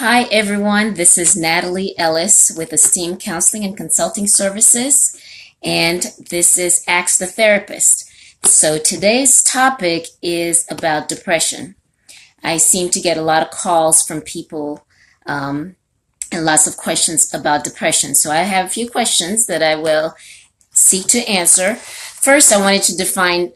Hi, everyone. This is Natalie Ellis with Esteem Counseling and Consulting Services, and this is Ask the Therapist. So today's topic is about depression. I seem to get a lot of calls from people and lots of questions about depression. So I have a few questions that I will seek to answer. First, I wanted to define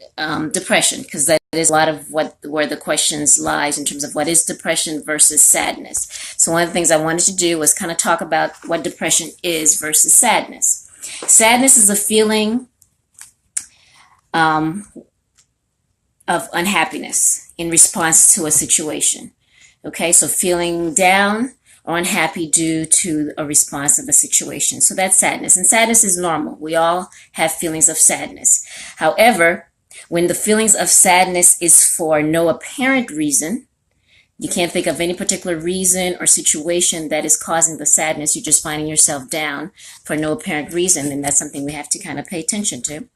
depression because that is a lot of where the questions lies in terms of what is depression versus sadness. So one of the things I wanted to do was kind of talk about what depression is versus sadness. Sadness is a feeling of unhappiness in response to a situation. Okay, so feeling down or unhappy due to a response of a situation. So that's sadness. And sadness is normal. We all have feelings of sadness. However, when the feelings of sadness is for no apparent reason, you can't think of any particular reason or situation that is causing the sadness, you're just finding yourself down for no apparent reason, then that's something we have to kind of pay attention to.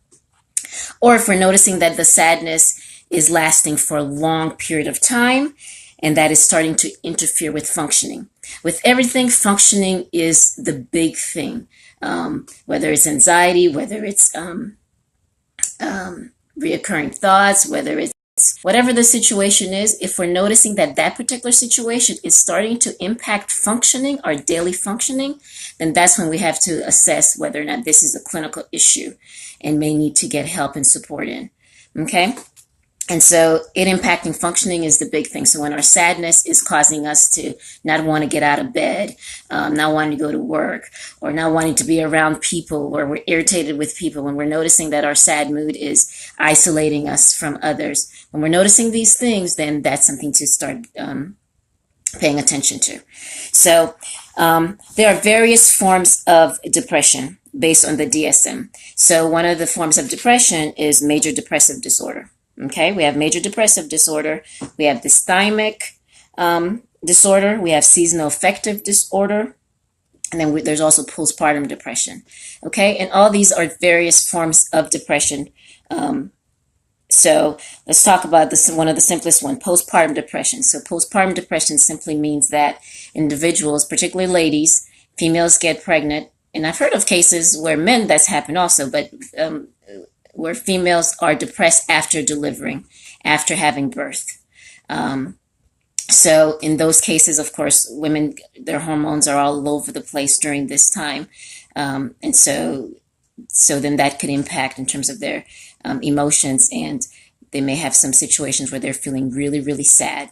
Or if we're noticing that the sadness is lasting for a long period of time, and that is starting to interfere with functioning. With everything, functioning is the big thing. Whether it's anxiety, whether it's reoccurring thoughts, whether it's whatever the situation is, if we're noticing that that particular situation is starting to impact functioning, our daily functioning, then that's when we have to assess whether or not this is a clinical issue and may need to get help and support in. Okay? And so it impacting functioning is the big thing. So when our sadness is causing us to not want to get out of bed, not wanting to go to work, or not wanting to be around people, or we're irritated with people, when we're noticing that our sad mood is isolating us from others, when we're noticing these things, then that's something to start paying attention to. So there are various forms of depression based on the DSM. So one of the forms of depression is major depressive disorder. Okay, we have major depressive disorder, we have dysthymic disorder, we have seasonal affective disorder, and then there's also postpartum depression. Okay, and all these are various forms of depression. So let's talk about this. One of the simplest one, postpartum depression. So postpartum depression simply means that individuals, particularly ladies, females get pregnant, and I've heard of cases where men that's happened also, but where females are depressed after delivering, after having birth. So in those cases, of course, women, their hormones are all over the place during this time. And so then that could impact in terms of their emotions, and they may have some situations where they're feeling really, really sad.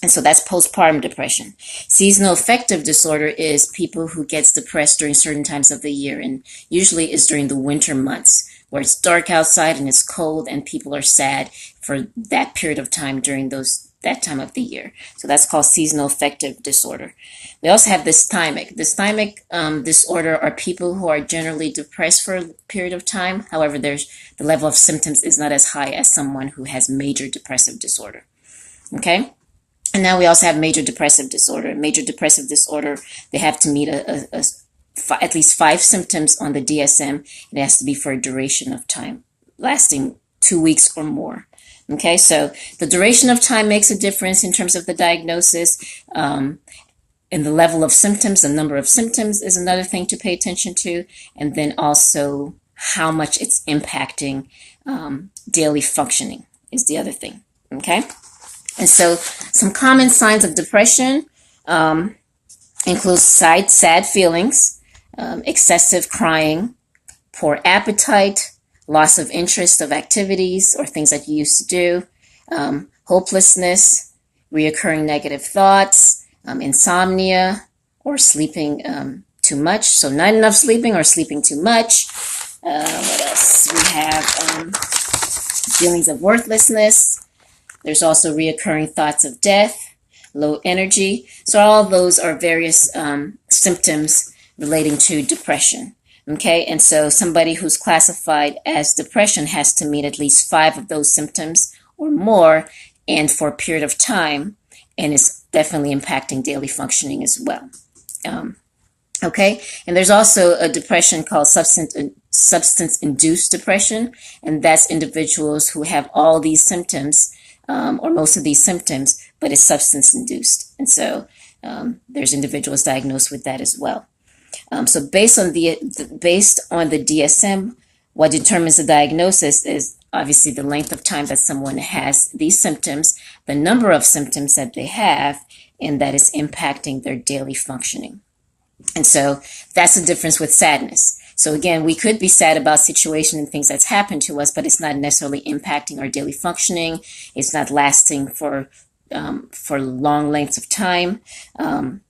And so that's postpartum depression. Seasonal affective disorder is people who gets depressed during certain times of the year, and usually is during the winter months where it's dark outside and it's cold and people are sad for that period of time during that time of the year. So that's called seasonal affective disorder. We also have dysthymic. Dysthymic disorder are people who are generally depressed for a period of time. However, the level of symptoms is not as high as someone who has major depressive disorder. Okay? And now we also have major depressive disorder. Major depressive disorder, they have to meet at least 5 symptoms on the DSM. It has to be for a duration of time, lasting 2 weeks or more. Okay, so the duration of time makes a difference in terms of the diagnosis. And the level of symptoms, the number of symptoms is another thing to pay attention to. And then also how much it's impacting daily functioning is the other thing. Okay, and so some common signs of depression include sad feelings, excessive crying, poor appetite, loss of interest of activities or things that you used to do, hopelessness, reoccurring negative thoughts, insomnia, or sleeping too much. So not enough sleeping or sleeping too much. What else? We have feelings of worthlessness. There's also reoccurring thoughts of death, low energy. So all of those are various symptoms relating to depression. Okay, and so somebody who's classified as depression has to meet at least 5 of those symptoms or more, and for a period of time, and it's definitely impacting daily functioning as well. Okay, and there's also a depression called substance-induced depression, and that's individuals who have all these symptoms or most of these symptoms, but it's substance-induced. And so there's individuals diagnosed with that as well. So based on the DSM, what determines the diagnosis is obviously the length of time that someone has these symptoms, the number of symptoms that they have, and that is impacting their daily functioning. And so that's the difference with sadness. So again, we could be sad about situation and things that's happened to us, but it's not necessarily impacting our daily functioning. It's not lasting for long lengths of time. And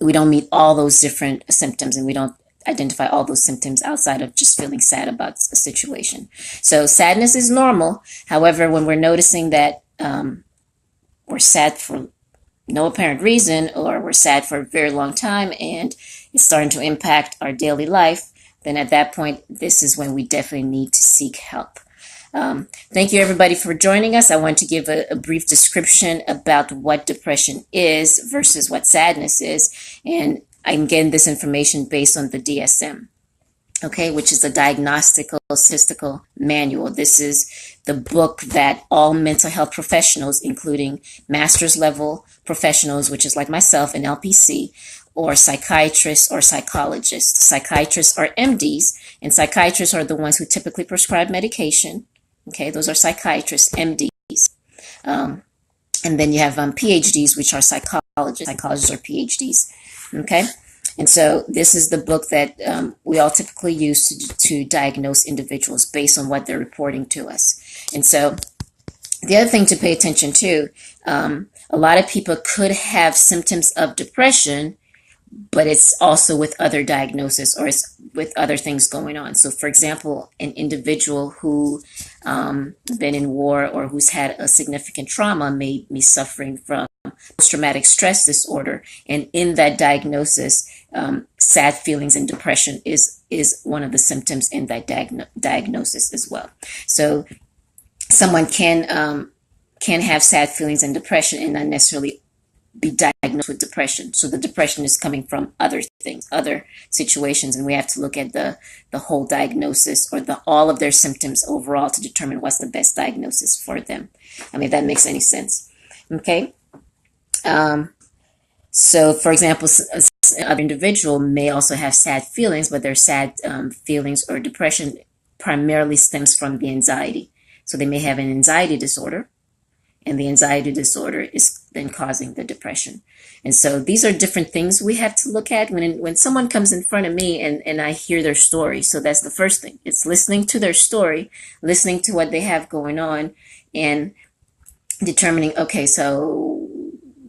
we don't meet all those different symptoms, and we don't identify all those symptoms outside of just feeling sad about a situation. So sadness is normal. However, when we're noticing that we're sad for no apparent reason, or we're sad for a very long time and it's starting to impact our daily life, then at that point, this is when we definitely need to seek help. Thank you, everybody, for joining us. I want to give a brief description about what depression is versus what sadness is. And I'm getting this information based on the DSM, okay, which is the Diagnostical Statistical Manual. This is the book that all mental health professionals, including master's level professionals, which is like myself, an LPC, or psychiatrists or psychologists. Psychiatrists are MDs, and psychiatrists are the ones who typically prescribe medication. Okay, those are psychiatrists, MDs. And then you have PhDs, which are psychologists. Psychologists are PhDs. Okay, and so this is the book that we all typically use to diagnose individuals based on what they're reporting to us. And so the other thing to pay attention to, a lot of people could have symptoms of depression, but it's also with other diagnosis, or it's with other things going on. So for example, an individual who been in war or who's had a significant trauma may be suffering from post-traumatic stress disorder. And in that diagnosis, sad feelings and depression is one of the symptoms in that diagnosis as well. So someone can have sad feelings and depression and not necessarily be diagnosed with depression. So the depression is coming from other things, other situations, and we have to look at the whole diagnosis, or all of their symptoms overall, to determine what's the best diagnosis for them. I mean, if that makes any sense. Okay. So for example, another individual may also have sad feelings, but their sad feelings or depression primarily stems from the anxiety. So they may have an anxiety disorder, and the anxiety disorder is then causing the depression. And so these are different things we have to look at when someone comes in front of me and I hear their story. So that's the first thing. It's listening to their story, listening to what they have going on, and determining, okay, so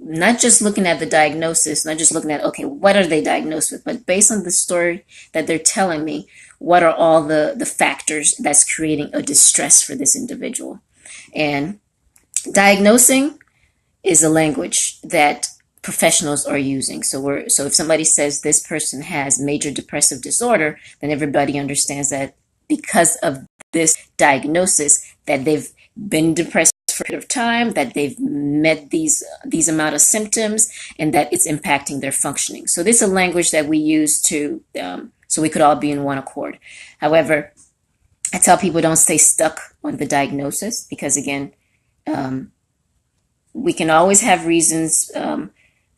not just looking at the diagnosis, not just looking at, okay, what are they diagnosed with, but based on the story that they're telling me, what are all the factors that's creating a distress for this individual. And diagnosing is a language that professionals are using. So if somebody says this person has major depressive disorder, then everybody understands that because of this diagnosis, that they've been depressed for a period of time, that they've met these amount of symptoms, and that it's impacting their functioning. So this is a language that we use so we could all be in one accord. However, I tell people don't stay stuck on the diagnosis, because again, we can always have reasons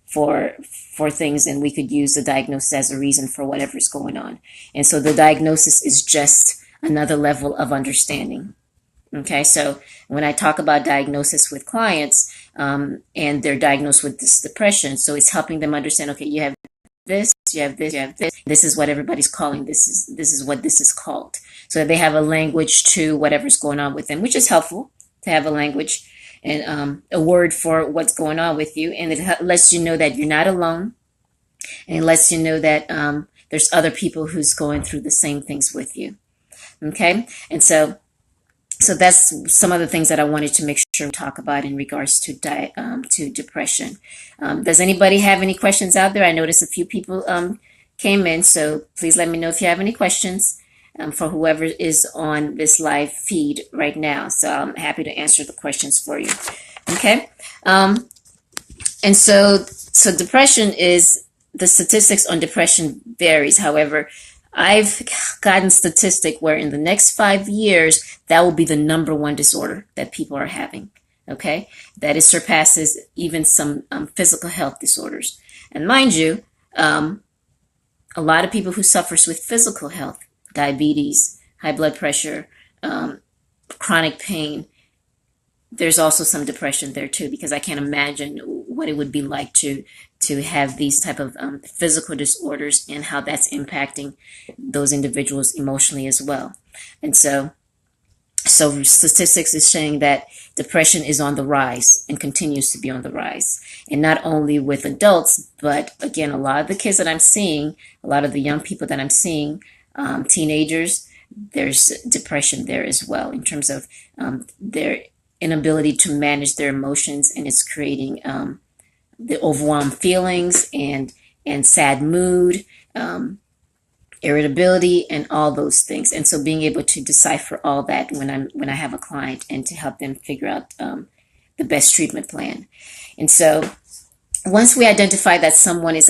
for things, and we could use the diagnosis as a reason for whatever's going on. And so the diagnosis is just another level of understanding. Okay, so when I talk about diagnosis with clients, and they're diagnosed with this depression, so it's helping them understand, okay, you have this, you have this, you have this. This is what everybody's calling this. This is what this is called. So they have a language to whatever's going on with them, which is helpful to have a language and a word for what's going on with you. And it lets you know that you're not alone. And it lets you know that there's other people who's going through the same things with you. Okay? And so that's some of the things that I wanted to make sure we talk about in regards to depression. Does anybody have any questions out there? I noticed a few people came in, so please let me know if you have any questions for whoever is on this live feed right now. So I'm happy to answer the questions for you. Okay? And so depression the statistics on depression varies. However, I've gotten statistic where in the next 5 years, that will be the number one disorder that people are having. Okay, that it surpasses even some physical health disorders. And mind you, a lot of people who suffers with physical health, diabetes, high blood pressure, chronic pain, there's also some depression there too, because I can't imagine what it would be like to have these type of physical disorders and how that's impacting those individuals emotionally as well. And so statistics is saying that depression is on the rise and continues to be on the rise. And not only with adults, but again, a lot of the kids that I'm seeing, a lot of the young people that I'm seeing, teenagers, there's depression there as well in terms of their inability to manage their emotions, and it's creating the overwhelmed feelings and sad mood, irritability, and all those things. And so being able to decipher all that when I have a client and to help them figure out the best treatment plan. And so once we identify that someone is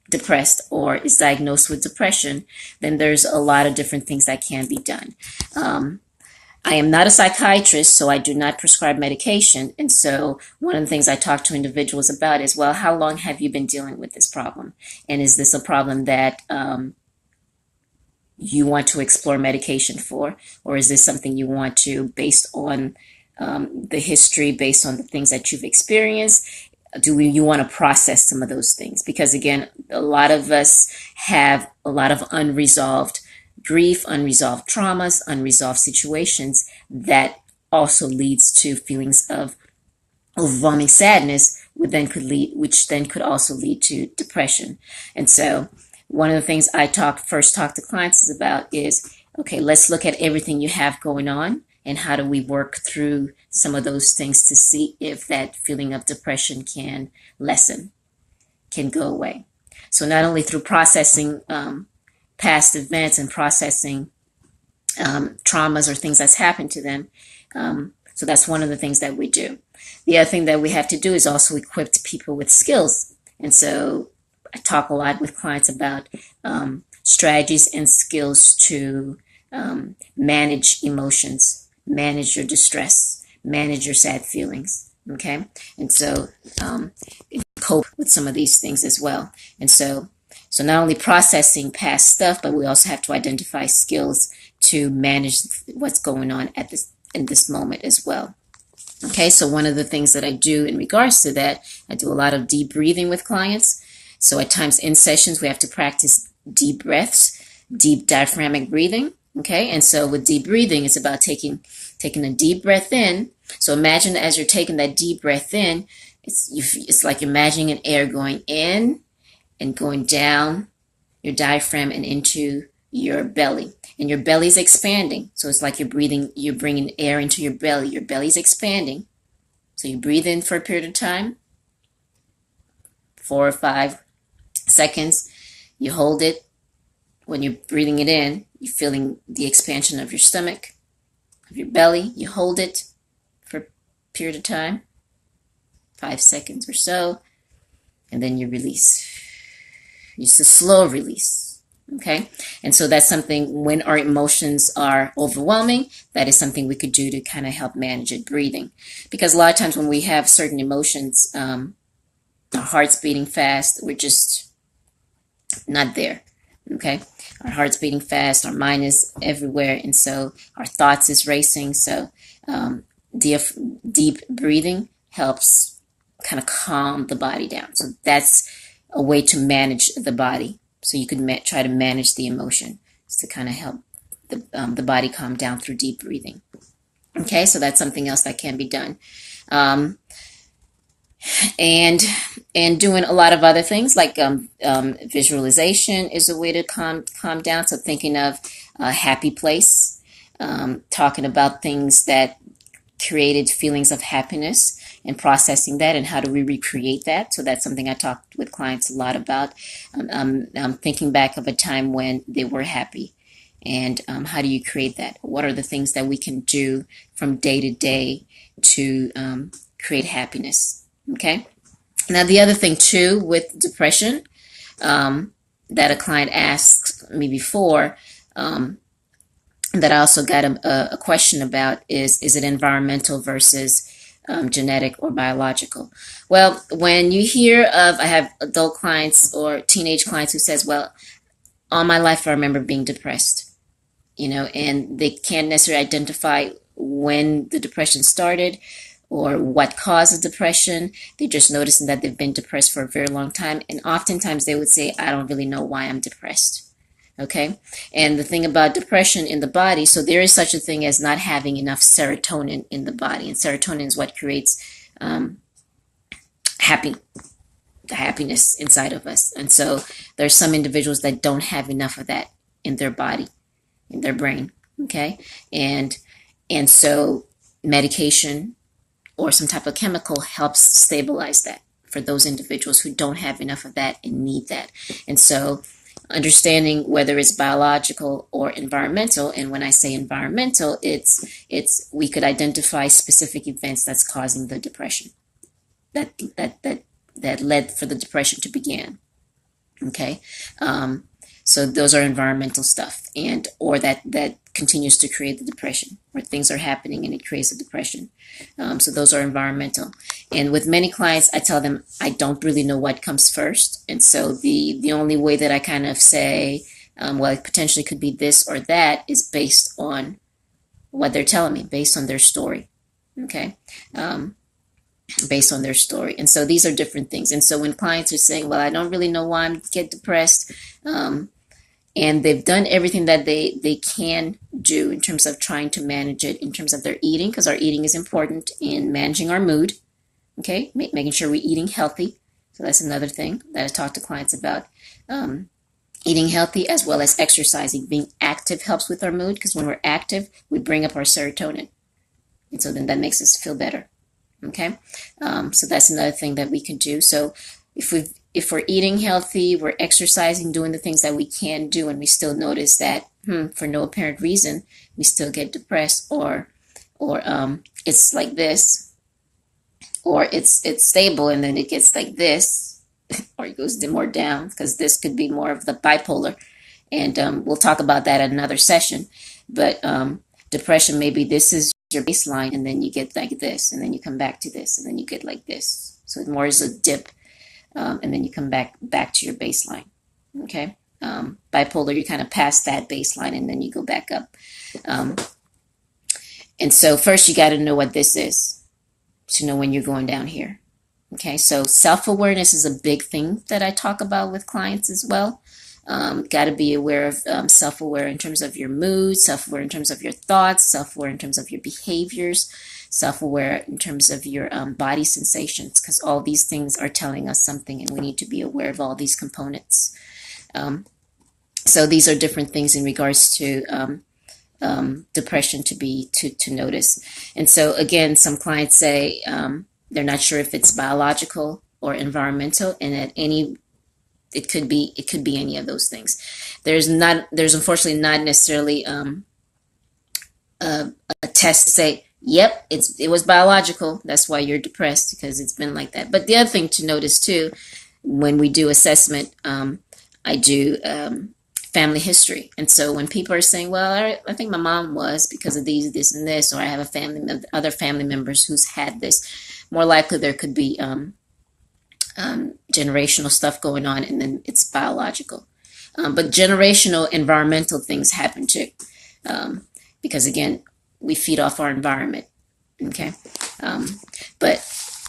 depressed or is diagnosed with depression, then there's a lot of different things that can be done. I am not a psychiatrist, so I do not prescribe medication. And so one of the things I talk to individuals about is, well, how long have you been dealing with this problem? And is this a problem that you want to explore medication for? Or is this something you want to, based on the history, based on the things that you've experienced, you want to process some of those things? Because again, a lot of us have a lot of unresolved grief, unresolved traumas, unresolved situations that also leads to feelings of overwhelming sadness, which then could also lead to depression. And so one of the things I first talk to clients about is, okay, let's look at everything you have going on and how do we work through some of those things to see if that feeling of depression can lessen, can go away. So not only through processing past events and processing traumas or things that's happened to them. So that's one of the things that we do. The other thing that we have to do is also equip people with skills. And so I talk a lot with clients about strategies and skills to manage emotions, manage your distress, manage your sad feelings. Okay. And so cope with some of these things as well. And so not only processing past stuff, but we also have to identify skills to manage what's going on in this moment as well. Okay, so one of the things that I do in regards to that, I do a lot of deep breathing with clients. So at times in sessions, we have to practice deep breaths, deep diaphragmatic breathing. Okay, and so with deep breathing, it's about taking a deep breath in. So imagine as you're taking that deep breath in, it's like imagining an air going in and going down your diaphragm and into your belly. And your belly's expanding. So it's like you're bringing air into your belly. Your belly's expanding. So you breathe in for a period of time, 4 or 5 seconds. You hold it. When you're breathing it in, you're feeling the expansion of your stomach, of your belly. You hold it for a period of time, 5 seconds or so, and then you release. It's a slow release, okay? And so that's something, when our emotions are overwhelming, that is something we could do to kind of help manage it, breathing. Because a lot of times when we have certain emotions, our heart's beating fast, we're just not there, okay? Our heart's beating fast, our mind is everywhere, and so our thoughts is racing. So deep breathing helps kind of calm the body down. So that's a way to manage the body. So you could try to manage the emotion, to kind of help the body calm down through deep breathing. Okay, so that's something else that can be done. And doing a lot of other things like visualization is a way to calm down. So thinking of a happy place, talking about things that created feelings of happiness and processing that, and how do we recreate that. So that's something I talk with clients a lot about. Thinking back of a time when they were happy, and how do you create that? What are the things that we can do from day to day to create happiness? Okay. Now the other thing too with depression that a client asked me before, that I also got a question about is it environmental versus genetic or biological? Well, when you hear of, I have adult clients or teenage clients who says, well, all my life I remember being depressed, and they can't necessarily identify when the depression started or what caused the depression. They're just noticing that they've been depressed for a very long time. And oftentimes they would say, I don't really know why I'm depressed. Okay. And the thing about depression in the body, so there is such a thing as not having enough serotonin in the body. And serotonin is what creates um, happy, the happiness inside of us. And so there's some individuals that don't have enough of that in their body, in their brain. Okay. And so medication or some type of chemical helps stabilize that for those individuals who don't have enough of that and need that. And so understanding whether it's biological or environmental, and when I say environmental, it's we could identify specific events that's causing the depression that led for the depression to begin. Okay. So those are environmental stuff, and or that continues to create the depression, where things are happening and it creates a depression. So those are environmental. And with many clients, I tell them I don't really know what comes first, and so the only way that I kind of say, well, it potentially could be this or that, is based on what they're telling me, based on their story. Okay. Based on their story. And so these are different things. And so when clients are saying, well, I don't really know why I get depressed, and they've done everything that they can do in terms of trying to manage it, in terms of their eating, because our eating is important in managing our mood. Okay, making sure we're eating healthy. So that's another thing that I talk to clients about. Eating healthy as well as exercising. Being active helps with our mood, because when we're active, we bring up our serotonin. And so then that makes us feel better. Okay, so that's another thing that we can do. So if we're eating healthy, we're exercising, doing the things that we can do, and we still notice that for no apparent reason we still get depressed, or it's like this, or it's stable and then it gets like this, or it goes more down, because this could be more of the bipolar, and we'll talk about that at another session. But depression, maybe this is your baseline, and then you get like this, and then you come back to this, and then you get like this. So it more is a dip, and then you come back to your baseline. Okay. Bipolar, you kind of pass that baseline, and then you go back up. And so first you got to know what this is, to know when you're going down here. Okay. So self-awareness is a big thing that I talk about with clients as well. Got to be aware of self-aware in terms of your mood, self-aware in terms of your thoughts, self-aware in terms of your behaviors, self-aware in terms of your body sensations, because all these things are telling us something, and we need to be aware of all these components. So these are different things in regards to depression to notice. And so again, some clients say they're not sure if it's biological or environmental, and it could be any of those things. There's unfortunately not necessarily a test to say, yep, it was biological, that's why you're depressed, because it's been like that. But the other thing to notice too, when we do assessment, I do family history. And so when people are saying, well, I think my mom was because of this and this, or I have other family members who's had this, more likely there could be generational stuff going on, and then it's biological. But generational environmental things happen too, because again, we feed off our environment. Okay.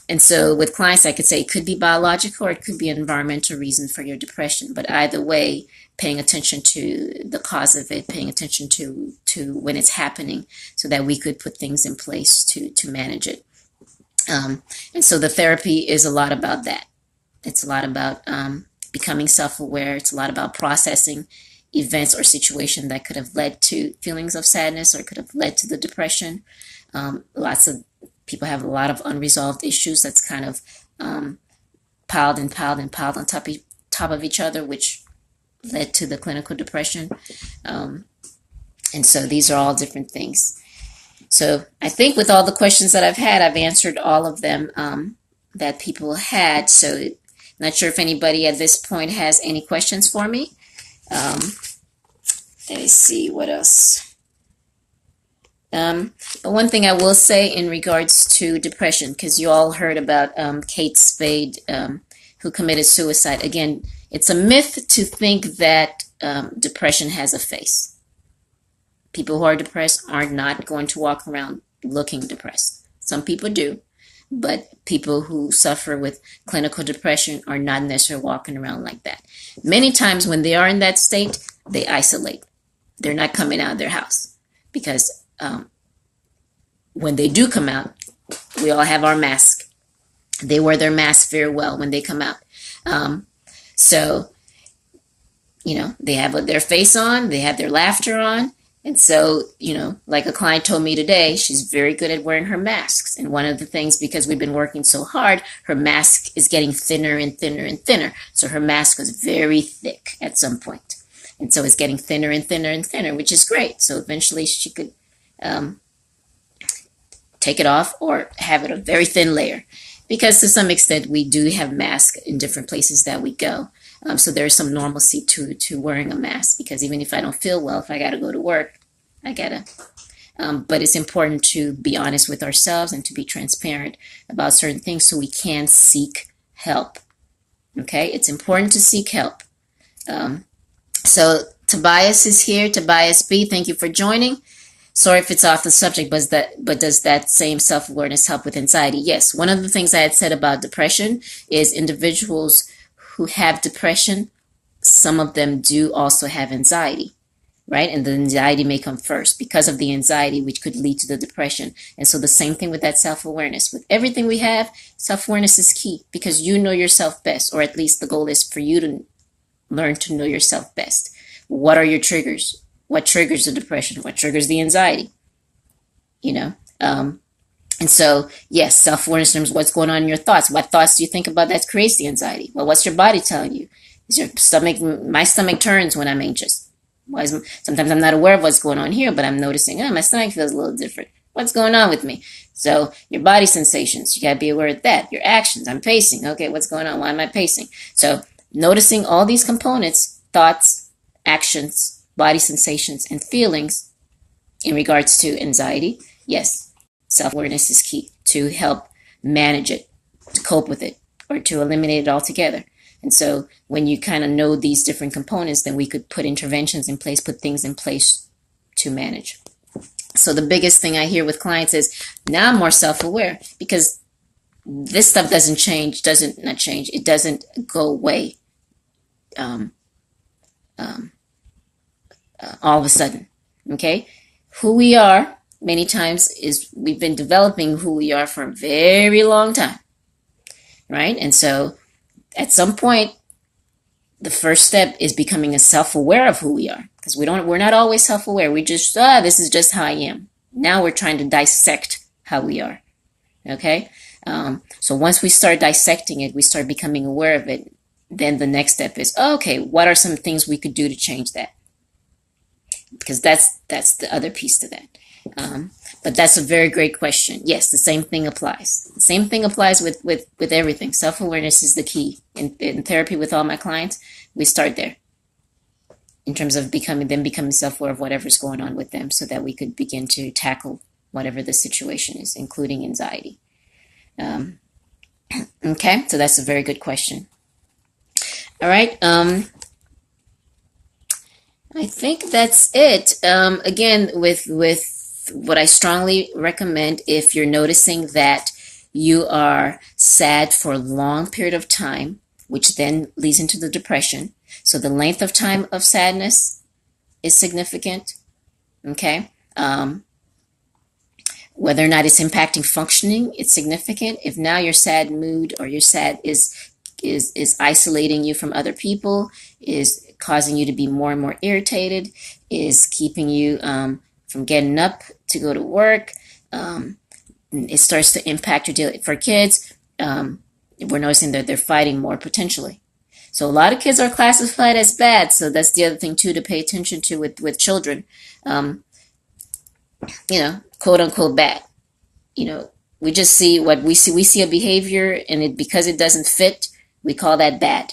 And so with clients, I could say it could be biological or it could be an environmental reason for your depression. But either way, paying attention to the cause of it, paying attention to when it's happening, so that we could put things in place to manage it. And so the therapy is a lot about that. It's a lot about becoming self-aware. It's a lot about processing events or situation that could have led to feelings of sadness or could have led to the depression. Lots of people have a lot of unresolved issues that's kind of piled on top of each other, which led to the clinical depression. And so these are all different things. So I think with all the questions that I've had, I've answered all of them that people had. So not sure if anybody at this point has any questions for me. Let me see what else. But one thing I will say in regards to depression, because you all heard about Kate Spade, who committed suicide. Again, it's a myth to think that depression has a face. People who are depressed are not going to walk around looking depressed. Some people do, but people who suffer with clinical depression are not necessarily walking around like that. Many times when they are in that state, they isolate. They're not coming out of their house because when they do come out, we all have our mask. They wear their mask very well when they come out. So, they have their face on, they have their laughter on. And so, like a client told me today, she's very good at wearing her masks. And one of the things, because we've been working so hard, her mask is getting thinner and thinner and thinner. So her mask was very thick at some point. And so it's getting thinner and thinner and thinner, which is great. So eventually she could take it off or have it a very thin layer. Because to some extent, we do have masks in different places that we go. So there's some normalcy to wearing a mask, because even if I don't feel well, if I got to go to work, I got to. But it's important to be honest with ourselves and to be transparent about certain things so we can seek help. Okay? It's important to seek help. So Tobias is here. Tobias B., thank you for joining. Sorry if it's off the subject, but does that same self-awareness help with anxiety? Yes. One of the things I had said about depression is individuals who have depression, some of them do also have anxiety, right? And the anxiety may come first because of the anxiety, which could lead to the depression. And so the same thing with that self-awareness. With everything we have, self-awareness is key because you know yourself best, or at least the goal is for you to learn to know yourself best. What are your triggers? What triggers the depression? What triggers the anxiety? And so, yes, self-awareness in terms of what's going on in your thoughts. What thoughts do you think about that creates the anxiety? Well, what's your body telling you? Is your stomach, my stomach turns when I'm anxious. Sometimes I'm not aware of what's going on here, but I'm noticing, my stomach feels a little different. What's going on with me? So your body sensations, you got to be aware of that. Your actions, I'm pacing. Okay, what's going on? Why am I pacing? So noticing all these components, thoughts, actions, body sensations, and feelings in regards to anxiety, yes, self-awareness is key to help manage it, to cope with it, or to eliminate it altogether. And so when you kind of know these different components, then we could put interventions in place, put things in place to manage. So the biggest thing I hear with clients is, now I'm more self-aware, because this stuff doesn't change, it doesn't go away all of a sudden, okay? Who we are, many times, is we've been developing who we are for a very long time, right? And so at some point, the first step is becoming self-aware of who we are, because we're not always self-aware. We just, this is just how I am. Now we're trying to dissect how we are, okay? So once we start dissecting it, we start becoming aware of it, then the next step is, okay, what are some things we could do to change that? Because that's the other piece to that. But that's a very great question. Yes, the same thing applies. The same thing applies with everything. Self-awareness is the key. In therapy with all my clients, we start there in terms of becoming self-aware of whatever's going on with them so that we could begin to tackle whatever the situation is, including anxiety. Okay, so that's a very good question. All right. I think that's it. Again, with what I strongly recommend, if you're noticing that you are sad for a long period of time, which then leads into the depression. So the length of time of sadness is significant. Okay. Whether or not it's impacting functioning, it's significant. If now your sad mood or your sad is isolating you from other people, is causing you to be more and more irritated, is keeping you from getting up to go to work. It starts to impact your daily. For kids, we're noticing that they're fighting more potentially. So a lot of kids are classified as bad. So that's the other thing too to pay attention to with children. Quote unquote bad. We just see what we see. We see a behavior, and because it doesn't fit, we call that bad.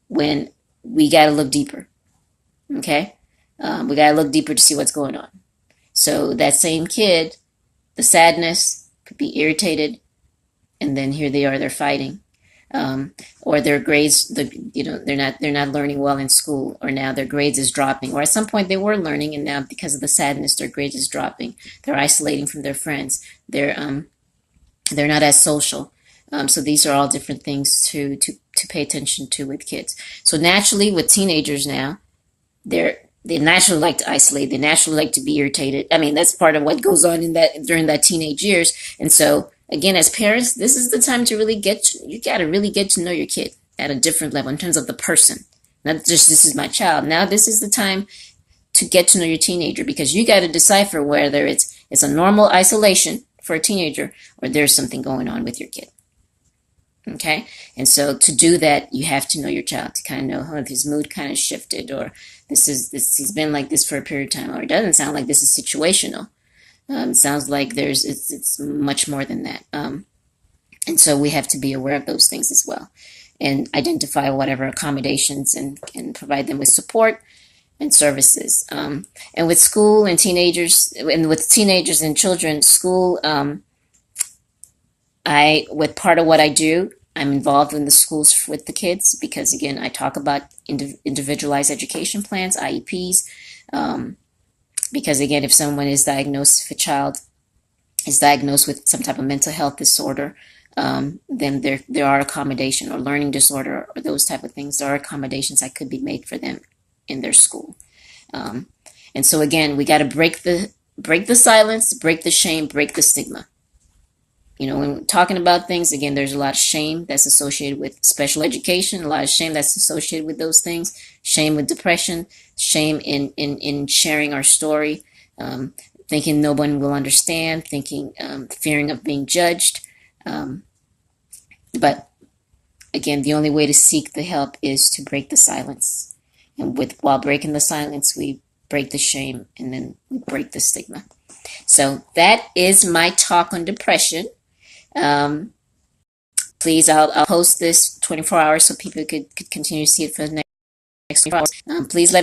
When we got to look deeper. Okay, we got to look deeper to see what's going on. So that same kid, the sadness, could be irritated, and then here they are, they're fighting. Or their grades, they're not learning well in school, or now their grades is dropping, or at some point they were learning, and now because of the sadness, their grades is dropping. They're isolating from their friends. They're not as social. So these are all different things to pay attention to with kids. So naturally, with teenagers now, they naturally like to isolate. They naturally like to be irritated. I mean, that's part of what goes on in that during that teenage years. And so again, as parents, this is the time to really you got to really get to know your kid at a different level in terms of the person. Not just this is my child. Now this is the time to get to know your teenager, because you got to decipher whether it's a normal isolation for a teenager or there's something going on with your kid. Okay, and so to do that, you have to know your child to kind of know if his mood kind of shifted, or he's been like this for a period of time, or it doesn't sound like this is situational. It sounds like it's much more than that. And so we have to be aware of those things as well, and identify whatever accommodations and provide them with support and services. And with school and teenagers, and with teenagers and children, school. With part of what I do, I'm involved in the schools with the kids, because again, I talk about individualized education plans, IEPs. Because again, if someone is diagnosed, if a child is diagnosed with some type of mental health disorder, then there are accommodation, or learning disorder, or those type of things. There are accommodations that could be made for them in their school. And so again, we got to break the silence, break the shame, break the stigma. When talking about things, again, there's a lot of shame that's associated with special education, a lot of shame that's associated with those things, shame with depression, shame in sharing our story, thinking no one will understand, fearing of being judged. But again, the only way to seek the help is to break the silence. And while breaking the silence, we break the shame, and then we break the stigma. So that is my talk on depression. Please, I'll post this 24 hours so people could continue to see it for the next 24 hours. Please let me